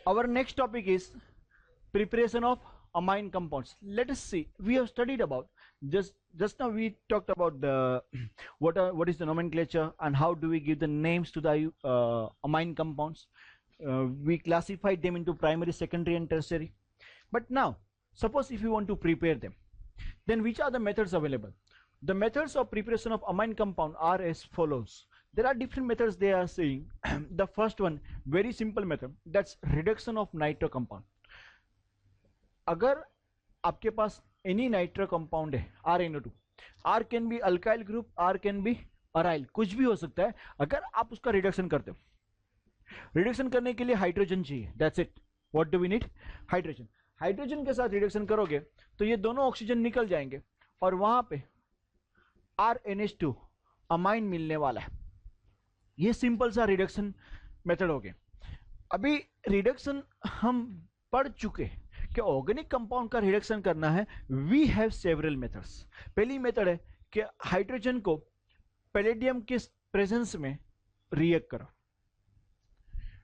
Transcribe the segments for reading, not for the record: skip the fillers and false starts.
Our next topic is preparation of amine compounds. Let us see. We have studied about just now. We talked about the what is the nomenclature and how do we give the names to the amine compounds. We classified them into primary, secondary, and tertiary. But now, suppose if you want to prepare them, then which are the methods available? The methods of preparation of amine compound are as follows. There are different methods they are saying. The first one, very simple method, that's reduction of nitro compound. अगर आपके पास any nitro compound है RnO2, R can be alkyl group, R can be aryl, कुछ भी हो सकता है. अगर आप उसका रिडक्शन करते हो, रिडक्शन करने के लिए हाइड्रोजन चाहिए. That's it. What do we need? Hydrogen. Hydrogen के साथ रिडक्शन करोगे तो ये दोनों ऑक्सीजन निकल जाएंगे और वहां पे RnH2 अमाइन मिलने वाला है. ये सिंपल सा रिडक्शन मेथड हो गया. अभी रिडक्शन हम पढ़ चुके कि ऑर्गेनिक कंपाउंड का रिडक्शन करना है. We have several methods. पहली मेथड है कि हाइड्रोजन को पैलेडियम के प्रेजेंस में रिएक्ट करो,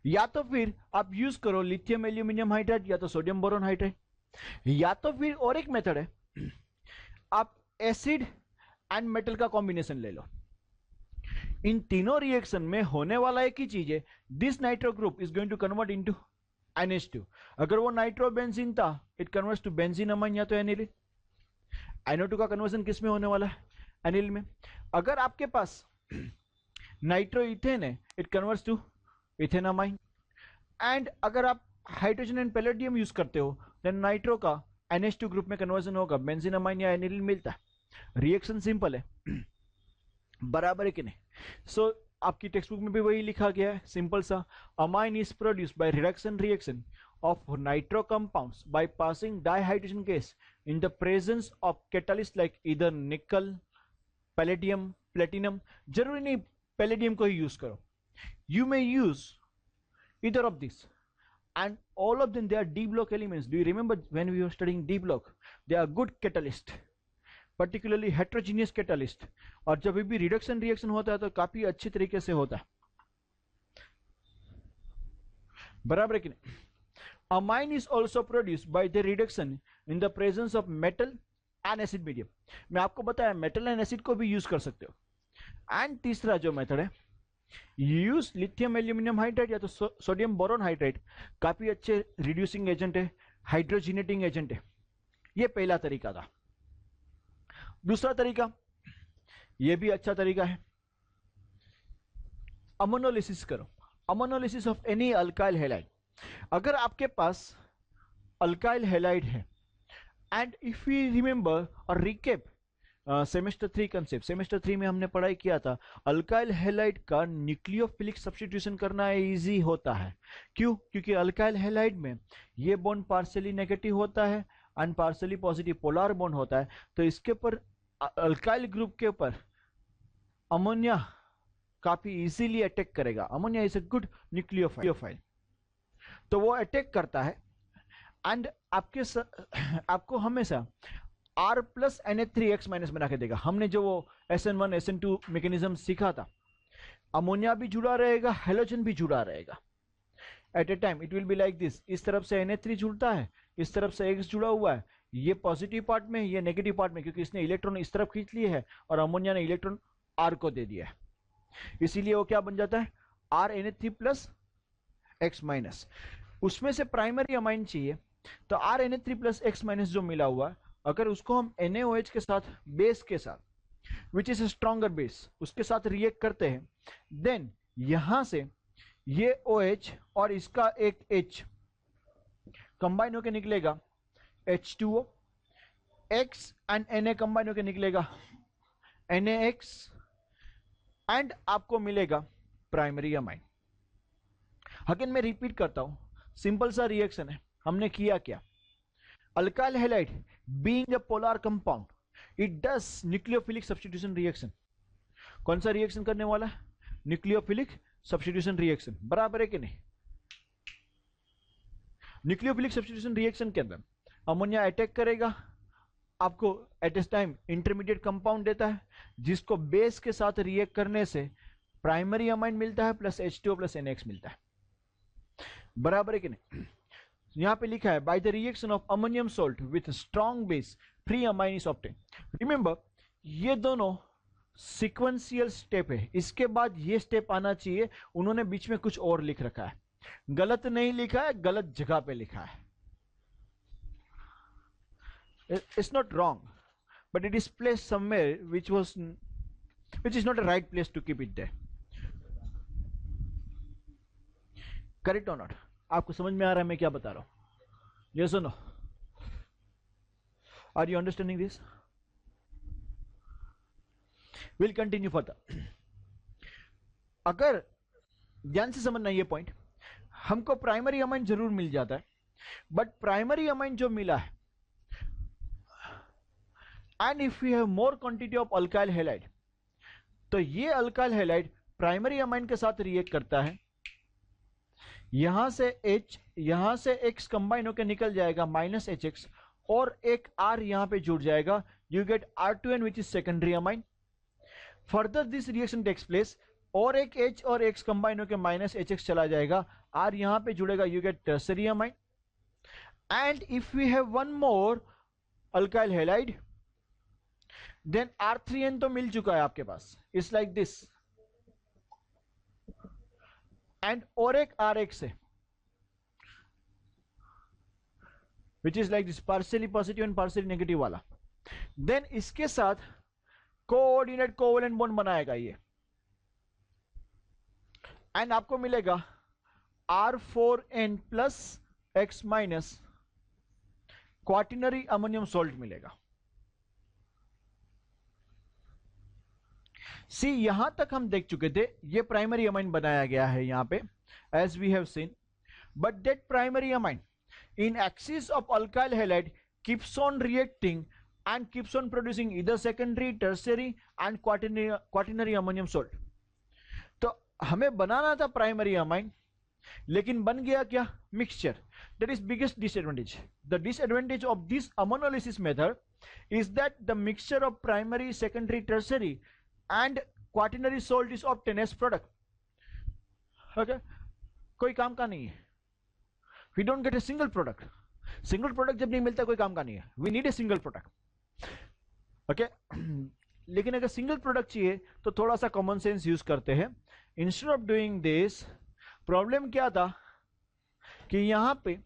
या तो फिर आप यूज करो लिथियम एल्यूमिनियम हाइड्राइड या तो सोडियम बोरोन हाइड्राइड, या तो फिर और एक मेथड है आप एसिड एंड मेटल का कॉम्बिनेशन ले लो. इन तीनों रिएक्शन में होने वाला एक ही चीज है, this nitro group is going to convert into NH2. अगर वो नाइट्रोबेंजीन था, it converts to benzene amine या तो एनिल. NO2 का कन्वर्जन किस में होने वाला है? एनिल में. अगर आपके पास नाइट्रो इथेन है, it converts to ethane amine. And अगर आप हाइड्रोजन एंड पैलेडियम यूज करते हो, देन नाइट्रो का NH2 ग्रुप में कन्वर्जन होगा, बेंजीन अमाइन या एनिल मिलता है. रिएक्शन सिंपल है. बराबर है कि नहीं? सो आपकी टेक्स्ट बुक में भी वही लिखा गया है, सिंपल सा. Amine is produced by reduction reaction of nitro compounds by passing dihydrogen gas in the presence of catalyst like either निकल, पैलेडियम, प्लेटिनम. जरूरी नहीं पैलेडियम को ही यूज करो. You may use either of this and all of them they are d block elements. Do you remember when we were studying d block? They are good catalyst, particularly heterogeneous catalyst. और जब भी reduction reaction होता है तो काफी अच्छी तरीके से होता है. बराबर है कि नहीं? Amine is also produced by the reduction in the presence of metal and acid medium. मैं आपको बताया मेटल एंड एसिड को भी यूज कर सकते हो. एंड तीसरा जो मेथड है, यूज लिथियम एल्यूमिनियम हाइड्राइड या तो सोडियम बोरोन हाइड्राइड. काफी अच्छे रिड्यूसिंग एजेंट है, हाइड्रोजिनेटिंग एजेंट है. ये पहला तरीका था. दूसरा तरीका, ये भी अच्छा तरीका है, अमोनोलिसिस करो. Ammonolysis of any alkyl halide. अगर आपके पास अल्काइल हैलाइड है, एंड इफ यू रिमेंबर और रिकेप सेमेस्टर 3 कंसेप्ट, सेमेस्टर 3 में हमने पढ़ाई किया था, अल्काइल हैलाइड का न्यूक्लियोफिलिक सब्स्टिट्यूशन करना इजी होता है. क्यों? क्योंकि अल्काइल हैलाइड में ये बॉन्ड पार्शियली नेगेटिव होता है and partially positive polar bond होता है. तो इसके ऊपर अल्काइल ग्रुप के ऊपर अमोनिया काफी इजीली अटैक करेगा. Ammonia is a good nucleophile. तो वो अटैक करता है एंड आपको हमेशा R प्लस NH3X माइनस बना के देगा. हमने जो वो SN1 SN2 मैकेनिज्म सीखा था, अमोनिया भी जुड़ा रहेगा, हेलोजन भी जुड़ा रहेगा. At a time it will be like this. इस तरफ से NH3 जुड़ता है, इस तरफ से X जुड़ा हुआ है. ये पॉजिटिव पार्ट में, ये नेगेटिव पार्ट में, क्योंकि इसने इलेक्ट्रॉन इस तरफ खींच लिए है और अमोनिया ने इलेक्ट्रॉन R को दे दिया है. इसीलिए वो क्या बन जाता है? RNH3 plus X minus. उसमें से प्राइमरी अमाइन चाहिए, तो RNH3 प्लस X माइनस जो मिला हुआ, अगर उसको हम NaOH के साथ, बेस के साथ, विच इज स्ट्रॉन्गर बेस, उसके साथ रिएक्ट करते हैं, देन यहां से ये OH और इसका एक H कंबाइन होकर निकलेगा H2O. X and Na combine होकर निकलेगा NaX एंड आपको मिलेगा प्राइमरी अमाइन. अगेन मैं रिपीट करता हूं, सिंपल सा रिएक्शन है. हमने किया क्या? Alkyl halide being a polar compound, it does nucleophilic substitution reaction. कौन सा रिएक्शन करने वाला है? Nucleophilic substitution reaction. बराबर है कि नहीं? न्यूक्लियोफिलिक सब्स्टिट्यूशन रिएक्शन के अंदर अमोनिया अटैक करेगा, आपको at a time intermediate compound देता है, जिसको बेस के साथ रिएक्ट करने से प्राइमरी अमाइन मिलता है प्लस H2O प्लस NaX मिलता है. बराबर है कि नहीं? यहां पे लिखा है by the reaction of ammonium salt with strong base free amine is obtain. Remember ये दोनों सीक्वेंशियल स्टेप है, इसके बाद ये स्टेप आना चाहिए, उन्होंने बीच में कुछ और लिख रखा है, गलत नहीं लिखा है, गलत जगह पे लिखा है। It's not wrong, but it is placed somewhere which is not a right place to keep it there. Correct or not? आपको समझ में आ रहा है मैं क्या बता रहा हूं? Yes or no? Are you understanding this? We'll continue further. अगर ध्यान से समझना ये पॉइंट, हमको प्राइमरी अमाइन जरूर मिल जाता है, बट प्राइमरी अमाइन जो मिला है, and if you have more quantity of alkyl halide, तो ये अल्काइल हैलाइड प्राइमरी अमाइन के साथ रिएक्ट करता है, यहां से H यहां से X कंबाइन होकर निकल जाएगा माइनस HX, और एक R यहां पे जुड़ जाएगा, you get R2N which is secondary amine. Further this reaction takes place, और एक H और X कंबाइन होकर माइनस HX चला जाएगा, R यहां पे जुड़ेगा, you get tertiary amine. And if we have one more alkyl halide, then R3N तो मिल चुका है आपके पास, इट्स लाइक दिस, एंड और एक RX है which is like this, partially positive and partially negative वाला। देन इसके साथ कोऑर्डिनेट कोवेलेंट बॉन्ड बनाएगा ये, एंड आपको मिलेगा R4N plus X minus quaternary ammonium salt मिलेगा। सी यहां तक हम देख चुके थे, ये प्राइमरी अमाइन बनाया गया है यहां पे, as we have seen, but that primary amine in excess of alkyl halide keeps on reacting and keeps on producing either secondary, tertiary and quaternary ammonium salt. तो हमें बनाना था प्राइमरी अमाइन, लेकिन बन गया क्या? Mixture. That is biggest disadvantage. The disadvantage of this ammonolysis method is that the mixture of primary, secondary, tertiary and quaternary salt is obtain as product. Okay, कोई काम का नहीं है, we don't get a single product. Single product जब नहीं मिलता कोई काम का नहीं है, we need a single product. Okay, लेकिन अगर सिंगल प्रोडक्ट चाहिए तो थोड़ा सा कॉमन सेंस यूज करते हैं। Instead of doing this, problem क्या था कि यहां पे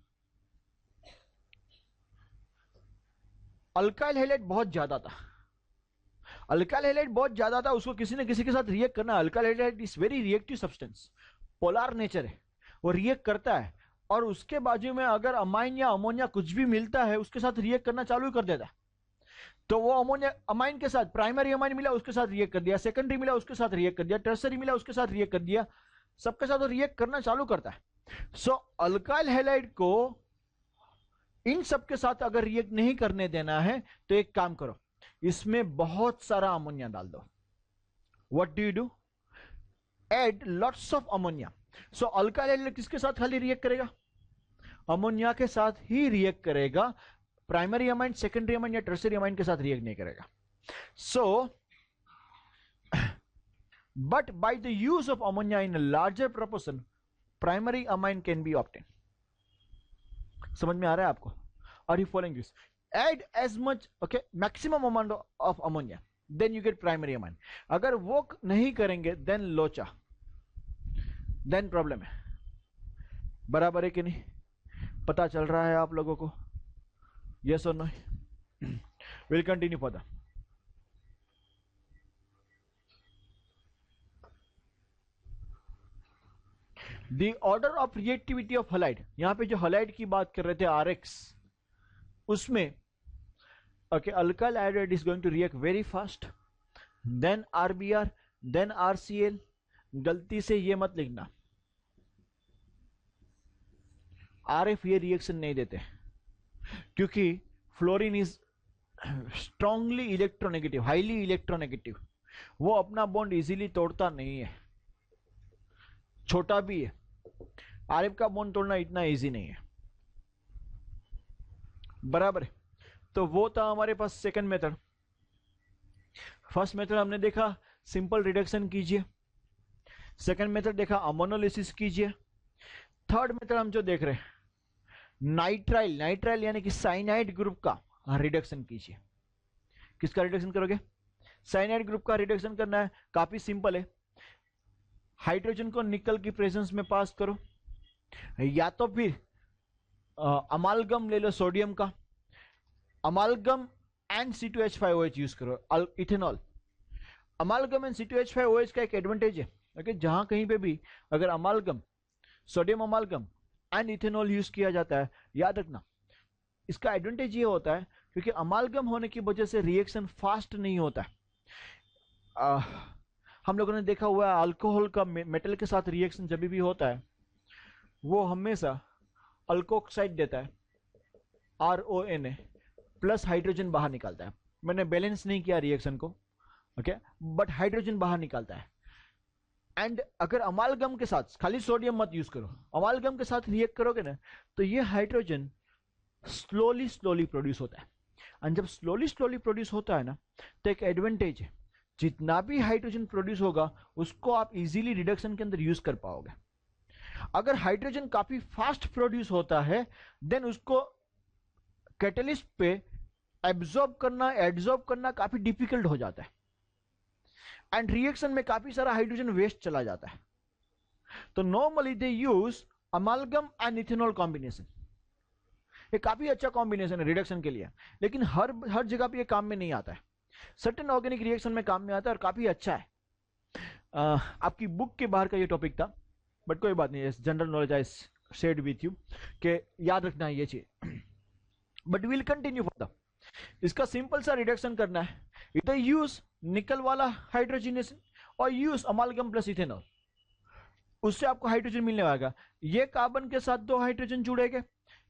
अल्काइल हैलाइड बहुत ज्यादा था, अल्काइल हैलाइड बहुत ज्यादा था, उसको किसी न किसी के साथ रिएक्ट करना। Alkyl halide is very reactive substance, polar nature है, वो रिएक्ट करता है, और उसके बाजू में अगर अमाइन या अमोनिया कुछ भी मिलता है उसके साथ रिएक्ट करना चालू कर देता है। तो वो अमोनिया अमाइन के साथ, प्राइमरी अमाइन मिला उसके साथ रिएक्ट कर दिया, सेकेंडरी मिला उसके साथ रिएक्ट कर दिया, टर्सरी मिला उसके साथ रिएक्ट कर दिया, सबके साथ वो रिएक्ट करना चालू करता है। सो अल्काइल हैलाइड को इन सबके साथ अगर रिएक्ट नहीं करने देना है तो एक काम करो, इसमें बहुत सारा अमोनिया डाल दो। What do you do? Add lots of ammonia. So alkyl halide किसके साथ खाली रिएक्ट करेगा? अमोनिया के साथ ही रिएक्ट करेगा, प्राइमरी अमाइन, सेकेंडरी अमाइन या टर्सरी अमाइन के साथ रिएक्ट नहीं करेगा। So but by the use of ammonia in larger proportion, primary amine can be obtain. समझ में आ रहा है आपको? Are you following this? Add as much, okay, maximum amount of ammonia, then you get primary amine. अगर वो नहीं करेंगे देन लोचा, देन प्रॉब्लम है। बराबर है कि नहीं? पता चल रहा है आप लोगों को? Yes or no? We'll continue further. The order of reactivity of halide, यहां पे जो halide की बात कर रहे थे RX, उसमें okay, alkyl iodide is going to react very fast, then RBr, then RCl। गलती से ये मत लिखना, RF ये रिएक्शन नहीं देते क्योंकि fluorine is strongly electronegative, highly electronegative, वो अपना बॉन्ड इजीली तोड़ता नहीं है, छोटा भी है, आरएफ का बॉन्ड तोड़ना इतना इजी नहीं है। बराबर है? तो वो था हमारे पास सेकंड मेथड। फर्स्ट मेथड हमने देखा सिंपल रिडक्शन कीजिए, सेकंड मेथड देखा अमोनोलिसिस कीजिए, थर्ड मेथड हम जो देख रहे हैं, नाइट्राइल, नाइट्राइल यानी कि साइनाइड ग्रुप का रिडक्शन कीजिए। किसका रिडक्शन करोगे? साइनाइड ग्रुप का रिडक्शन करना है, काफी सिंपल है। हाइड्रोजन को निकल की प्रेजेंस में पास करो, या तो फिर अमालगम ले लो सोडियम का, अमालगम एंड C2H5OH यूज करो, इथेनॉल। अमालगम एंड C2H5OH का एक एडवांटेज है, ओके, जहां कहीं पे भी अगर अमालगम, सोडियम अमालगम एंड इथेनॉल यूज किया जाता है, याद रखना इसका एडवांटेज ये होता है क्योंकि अमालगम होने की वजह से रिएक्शन फास्ट नहीं होता है। हम लोगों ने देखा हुआ है अल्कोहल का मेटल के साथ रिएक्शन जब भी होता है वो हमेशा अल्कोक्साइड देता है, RONA प्लस हाइड्रोजन बाहर निकालता है। मैंने बैलेंस नहीं किया रिएक्शन को, ओके, बट हाइड्रोजन बाहर निकालता है। एंड अगर अमालगम के साथ, खाली सोडियम मत यूज करो, अमालगम के साथ रिएक्ट करोगे ना तो ये हाइड्रोजन स्लोली स्लोली प्रोड्यूस होता है। एंड जब स्लोली स्लोली प्रोड्यूस होता है ना तो एक एडवांटेज है, जितना भी हाइड्रोजन प्रोड्यूस होगा उसको आप इजीली रिडक्शन के अंदर यूज कर पाओगे। अगर हाइड्रोजन काफी फास्ट प्रोड्यूस होता है देन उसको कैटलिस्ट पे एब्जॉर्ब करना काफी डिफिकल्ट हो जाता है एंड रिएक्शन में काफी सारा हाइड्रोजन वेस्ट चला जाता है। तो normally they use अमालगम and ethanol combination. ये काफी अच्छा कॉम्बिनेशन है रिडक्शन के लिए, लेकिन हर जगह पे ये काम में नहीं आता है। सर्टेन ऑर्गेनिक रिएक्शन में काम में आता है और काफी अच्छा है। आपकी बुक के बाहर का ये टॉपिक था, बट कोई बात नहीं, general knowledge I shared with you कि याद रखना है ये चीज। But will continue for the, इसका सिंपल सा रिडक्शन करना है, इधर यूज निकल वाला हाइड्रोजनेशन और यूज अमालगम प्लस इथेनॉल, उससे आपको हाइड्रोजन मिलने वाला। ये कार्बन के साथ 2 हाइड्रोजन जुड़ेंगे,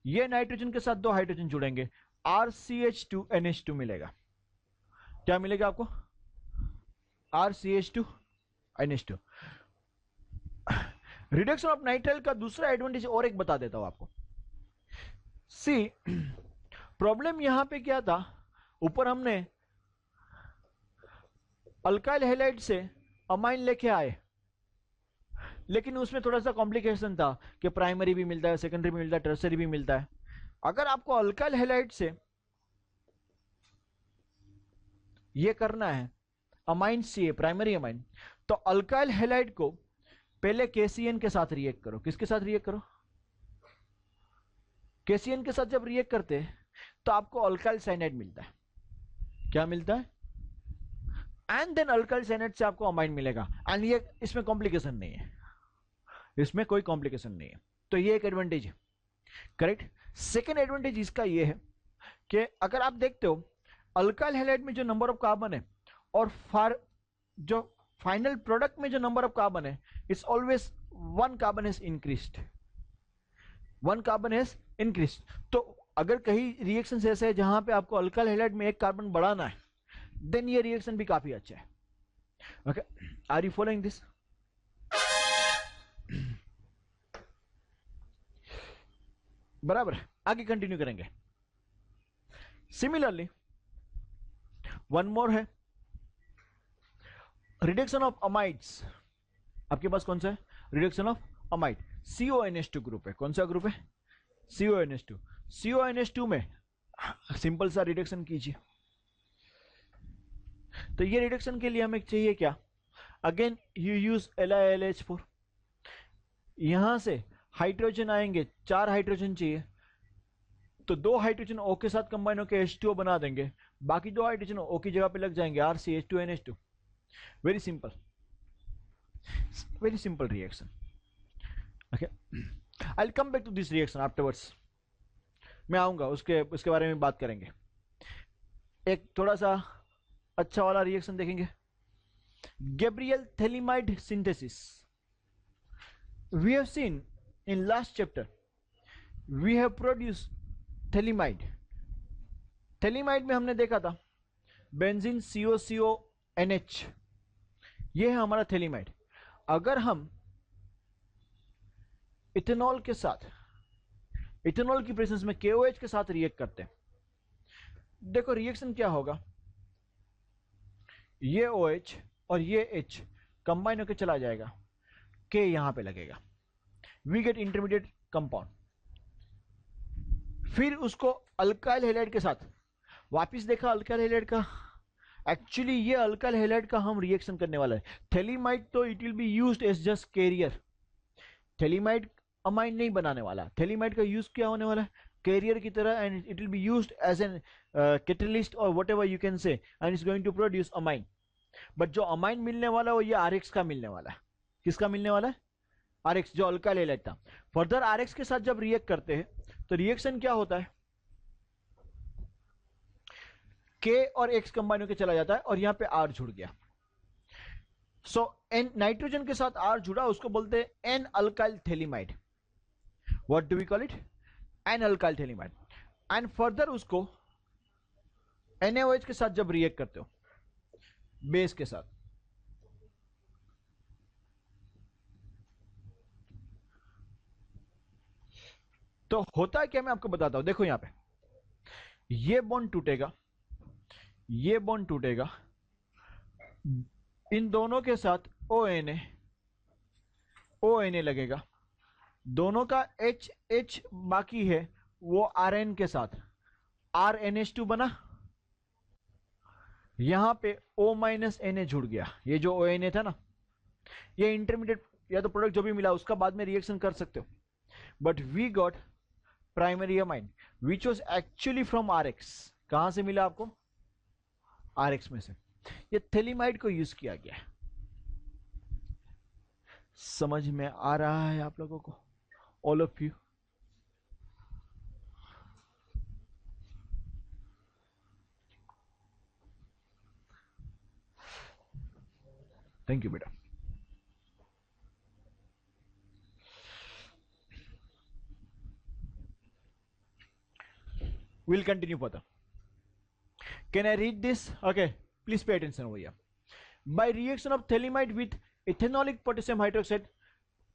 ये नाइट्रोजन के साथ 2 हाइड्रोजन जुड़ेंगे, RCH2NH2 मिलेगा। क्या मिलेगा आपको? RCH2NH2। रिडक्शन ऑफ नाइट्राइल का दूसरा एडवांटेज और एक बता देता हूं आपको। सी प्रॉब्लम यहां पे क्या था, ऊपर हमने अल्काइल हैलाइड से अमाइन लेके आए, लेकिन उसमें थोड़ा सा कॉम्प्लिकेशन था कि प्राइमरी भी मिलता है, सेकेंडरी भी मिलता है, टर्सरी भी मिलता है। अगर आपको अल्काइल हैलाइड से ये करना है अमाइन चाहिए, प्राइमरी अमाइन, तो अल्काइल हैलाइड को पहले KCN के साथ रिएक्ट करो। किसके साथ रिएक्ट करो? KCN के साथ जब रिएक्ट करते हैं तो आपको अल्काइल साइनाइड मिलता है। क्या मिलता है? एंड देन अल्काइल साइनाइड से आपको अमाइन मिलेगा। एंड ये इसमें कॉम्प्लिकेशन नहीं है, इसमें कोई कॉम्प्लिकेशन नहीं है। तो ये एक एडवांटेज है, करेक्ट। सेकेंड एडवांटेज इसका ये है कि अगर आप देखते हो अल्काइल हैलाइड में जो नंबर ऑफ कार्बन है और जो फाइनल प्रोडक्ट में जो नंबर ऑफ कार्बन है, it's always 1 carbon has increased, 1 carbon has increased. तो अगर कहीं रिएक्शन ऐसे है जहां पे आपको अल्काइल हैलाइड में 1 कार्बन बढ़ाना है, देन ये रिएक्शन भी काफी अच्छा है। Okay, are you following this? बराबर, आगे कंटिन्यू करेंगे। सिमिलरली वन मोर है, रिडक्शन ऑफ अमाइड्स। आपके पास कौन सा है? Reduction of amide, CONH2 group है। कौन सा ग्रुप है? CONH2। CONH2 में सिंपल सा रिडक्शन कीजिए। तो ये रिडक्शन के लिए हमें चाहिए क्या? Again you use LiLH4। यहां से हाइड्रोजन आएंगे, 4 हाइड्रोजन चाहिए, तो 2 हाइड्रोजन O के साथ कंबाइन होकर H2O बना देंगे, बाकी 2 हाइड्रोजन O की जगह पे लग जाएंगे, RCH2NH2। Very simple, very simple reaction. Okay, I will come back to this reaction afterwards. मैं आऊंगा उसके बारे में बात करेंगे। एक थोड़ा सा अच्छा वाला रिएक्शन देखेंगे, Gabriel phthalimide synthesis. We have seen in last chapter, we have produce phthalimide. Phthalimide में हमने देखा था बेंजीन COCONH, ये है हमारा थैलिमाइड। अगर हम इथेनॉल के साथ, इथेनॉल की प्रेजेंस में KOH के साथ रिएक्ट करते हैं, देखो रिएक्शन क्या होगा, ये OH और ये H कंबाइन होकर चला जाएगा, K यहां पे लगेगा, वी गेट इंटरमीडिएट कंपाउंड। फिर उसको अल्काइल हैलाइड के साथ वापिस देखा अल्काइल हैलाइड का, एक्चुअली ये अल्काइल हैलाइड का हम रिएक्शन करने वाला है। थैलीमाइड तो it will be used as just carrier, phthalimide amine नहीं बनाने वाला, थैलीमाइड का यूज क्या होने वाला है, कैरियर की तरह, and it will be used as an catalyst और whatever you can say, and it's going to produce amine. But जो अमाइन मिलने वाला है वो ये आरएक्स का मिलने वाला है। किसका मिलने वाला है? आरएक्स, जो अल्काइल हैलाइड था। फर्दर आरएक्स के साथ जब रिएक्ट करते हैं तो रिएक्शन क्या होता है, के और एक्स कंबाइन होकर चला जाता है और यहां पे आर जुड़ गया। सो एन नाइट्रोजन के साथ आर जुड़ा, उसको बोलते हैं N alkyl phthalimide. What do we call it? N alkyl phthalimide. And further उसको NaOH के साथ जब रिएक्ट करते हो बेस के साथ, तो होता क्या, मैं आपको बताता हूं। देखो यहां पे ये बॉन्ड टूटेगा, ये बॉन्ड टूटेगा, इन दोनों के साथ ONA लगेगा, दोनों का H बाकी है, वो RN के साथ RNH2 बना, यहां पे O Na जुड़ गया, ये जो ONA था ना, ये इंटरमीडिएट या तो प्रोडक्ट जो भी मिला उसका बाद में रिएक्शन कर सकते हो। But we got primary amine which was actually from RX। कहां से मिला आपको? RX में से। ये थैलीमाइड को यूज किया गया है। समझ में आ रहा है आप लोगों को? All of you? Thank you बेटा। We'll continue further. Can I read this? Okay, please pay attention over here. By reaction of thaleamide with ethanolic potassium hydroxide,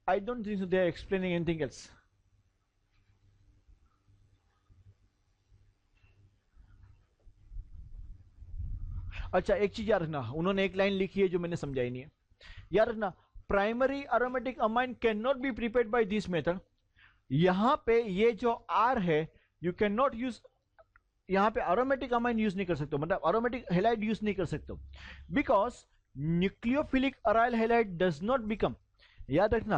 I don't think so they are explaining anything else. अच्छा, एक चीज याद रखना, उन्होंने एक line लिखी है जो मैंने समझाई नहीं है। याद रखना, primary aromatic amine can not be prepared by this method. यहां पे ये जो R है, यू कैन नॉट यूज, यहां पे अरोमेटिक अमाइन यूज नहीं कर सकते, मतलब अरोमेटिक हैलाइड यूज नहीं कर सकते, because nucleophilic aryl halide does not become. याद रखना,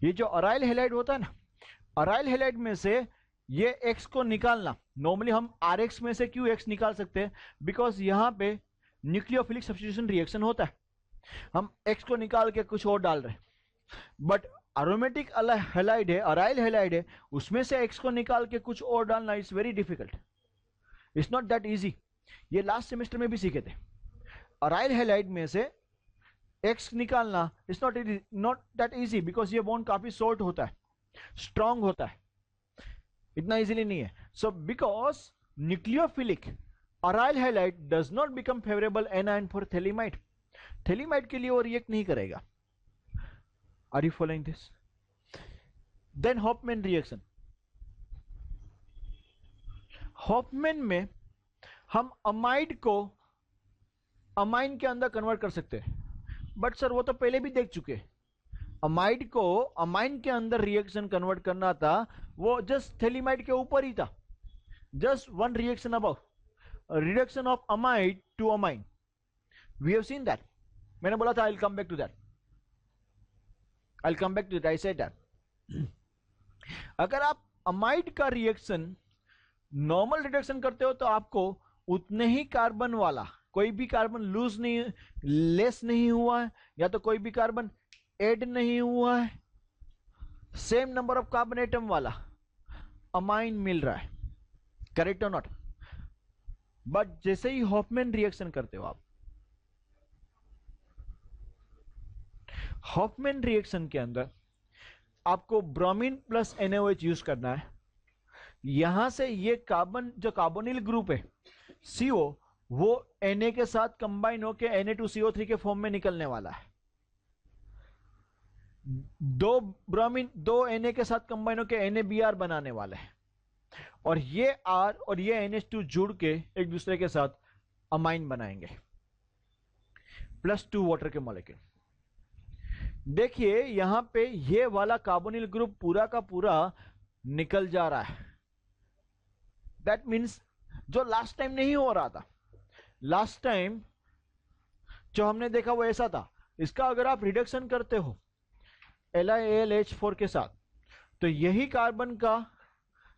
ये जो अराइल हैलाइड होता है ना, अराइल हैलाइड में से ये X को निकालना, नॉर्मली हम RX में से क्यों X निकाल सकते हैं, बिकॉज यहां पे न्यूक्लियोफिलिक सब्स्टिट्यूशन रिएक्शन होता है, हम X को निकाल के कुछ और डाल रहे हैं। बट अरोमेटिक हैलाइड है, अराइल हैलाइड है, उसमें से X को निकाल के कुछ और डालना is very difficult, it's not that easy. ये लास्ट सेमेस्टर में भी सीखे थे। अराइल हैलाइड में से X निकालना it's not that easy, because ये बॉन्ड काफी शॉर्ट होता है, स्ट्रांग होता है, इतना इजीली नहीं है। So because nucleophilic aryl halide does not become favourable anion for phthalimide, phthalimide के लिए वो रिएक्ट नहीं करेगा। Are you following this? Then Hofmann reaction. Hofmann में हम अमाइड को अमाइन के अंदर कन्वर्ट कर सकते हैं, बट सर वो तो पहले भी देख चुके। अमाइड को अमाइन के अंदर रिएक्शन कन्वर्ट करना था, वो जस्ट थैलीमाइड के ऊपर ही था, just one reaction above, reduction of amide to amine, we have seen that. मैंने बोला था I will come back to that, I will come back to that, I said that. अगर आप अमाइड का रिएक्शन नॉर्मल रिडक्शन करते हो तो आपको उतने ही कार्बन वाला, कोई भी कार्बन लूज नहीं, लेस नहीं हुआ है, या तो कोई भी कार्बन ऐड नहीं हुआ है, same number of carbon atom वाला अमाइन मिल रहा है, करेक्ट और नॉट? बट जैसे ही हॉफमैन रिएक्शन करते हो आप, हॉफमैन रिएक्शन के अंदर आपको ब्रोमीन प्लस NaOH यूज करना है। यहां से ये कार्बन, जो कार्बोनिल ग्रुप है CO, वो Na के साथ कंबाइन होकर Na2CO3 के फॉर्म में निकलने वाला है। दो ब्रोमीन, दो Na के साथ कंबाइन होकर NaBr बनाने वाला है, और ये R और ये NH2 जुड़ के एक दूसरे के साथ अमाइन बनाएंगे, +2 वाटर के मॉलिक्यूल। देखिए यहां पे ये वाला कार्बोनिल ग्रुप पूरा का पूरा निकल जा रहा है। दैट मीन्स जो लास्ट टाइम नहीं हो रहा था, लास्ट टाइम जो हमने देखा वो ऐसा था। इसका अगर आप रिडक्शन करते हो LiAlH4 के साथ, तो यही कार्बन का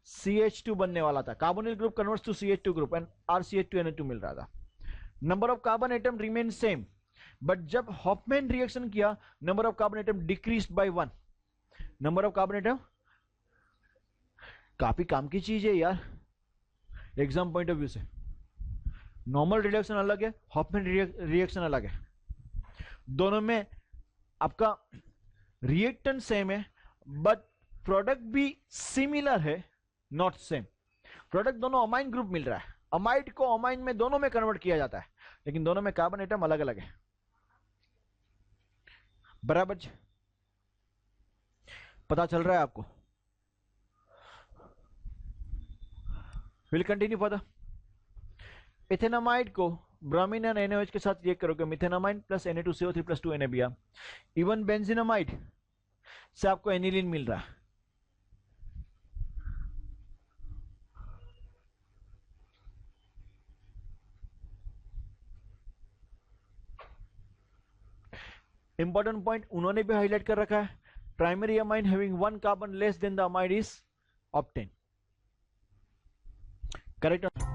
CH2 बनने वाला था। Carbonyl group converts to CH2 group and RCH2Na2 मिल रहा था। Number of carbon atom remain same, but जब हॉफमैन रिएक्शन किया number of carbon atom decrease by 1। Number of carbon atom काफी काम की चीज है यार एग्जाम पॉइंट ऑफ व्यू से। नॉर्मल रिडक्शन अलग है, हॉफमैन रिएक्शन अलग है, दोनों में आपका रिएक्टेंट सेम है बट प्रोडक्ट भी सिमिलर है, नॉट सेम। प्रोडक्ट दोनों अमाइन ग्रुप मिल रहा है, अमाइड को अमाइन में दोनों में कन्वर्ट किया जाता है, लेकिन दोनों में कार्बन एटम अलग अलग है। बराबर पता चल रहा है आपको? Will continue further. इथेनामाइड को ब्रोमीन एंड NaOH के साथ रिएक्ट करोगे, methanamide plus Na2CO3 plus 2 NaBr। Even benzenamide से आपको एनिलीन मिल रहा है। इंपॉर्टेंट पॉइंट उन्होंने भी हाईलाइट कर रखा है, primary amine having 1 carbon less than the amide is obtain. Correct?